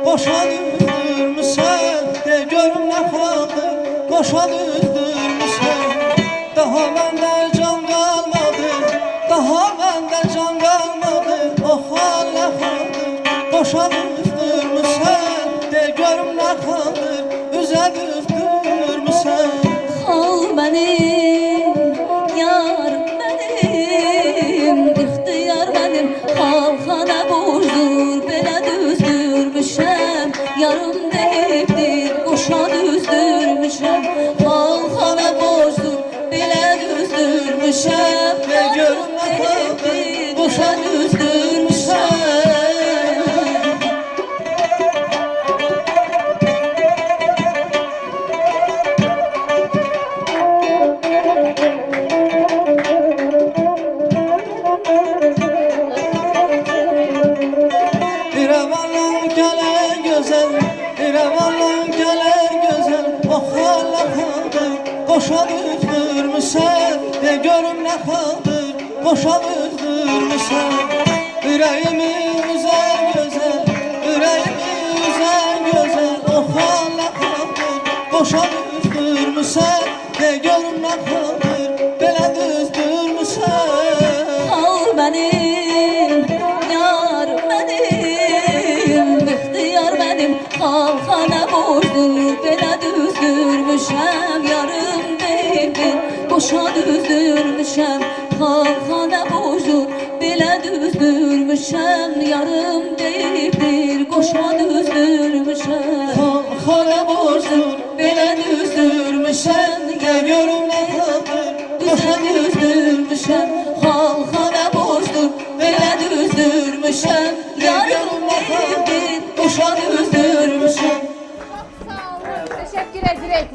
Boşa düzdürmüşsən, de görüm nə qaldı. Boşa düzdürmüşsən, daha məndə can qalmadı. Daha məndə can qalmadı, o xal nə qaldı. Boşa düzdürmüşsən, de görüm nə qaldı. Üzə düzdürmüşsən. Xal mənim, yar mənim, ixtiyar mənim, xalxana borcdur, belə düzdürmüşəm. Yarım deyibdir, qoşa düzdürmüşəm. Xalxana borcdur, belə düzdürmüşəm. De görüm nə qaldı, qoşa düzdürmüşəm. İrəvandan gələn gözəl, İrəvandan gələn gözəl. O xal nə qaldı, qoşa düzdürmüşsən. De görüm nə qaldı, qoşa düzdürmüşsən. Ürəyimi üzən gözəl, ürəyimi üzən gözəl. O xal nə qaldı, qoşa düzdürmüşsən. De görüm nə qaldı, belə düzdürmüşsən. Xal mənim, yar mənim, ixtiyar mənim, xalxana borcdur, belə düzdürmüşəm. Yarım deyibdir, qoşa düzdürmüşəm. Xalxana borcdur, belə düzdürmüşəm. Yarım deyibdir, qoşa düzdürmüşəm. Xalxana borcdur, belə düzdürmüşsən. De görüm nə qaldı, Qoşa düzdürmüşəm. Xalxana borcdur, belə düzdürmüşəm. Yarım deyibdir, qoşa düzdürmüşəm. Sağ olun, teşekkür ederek.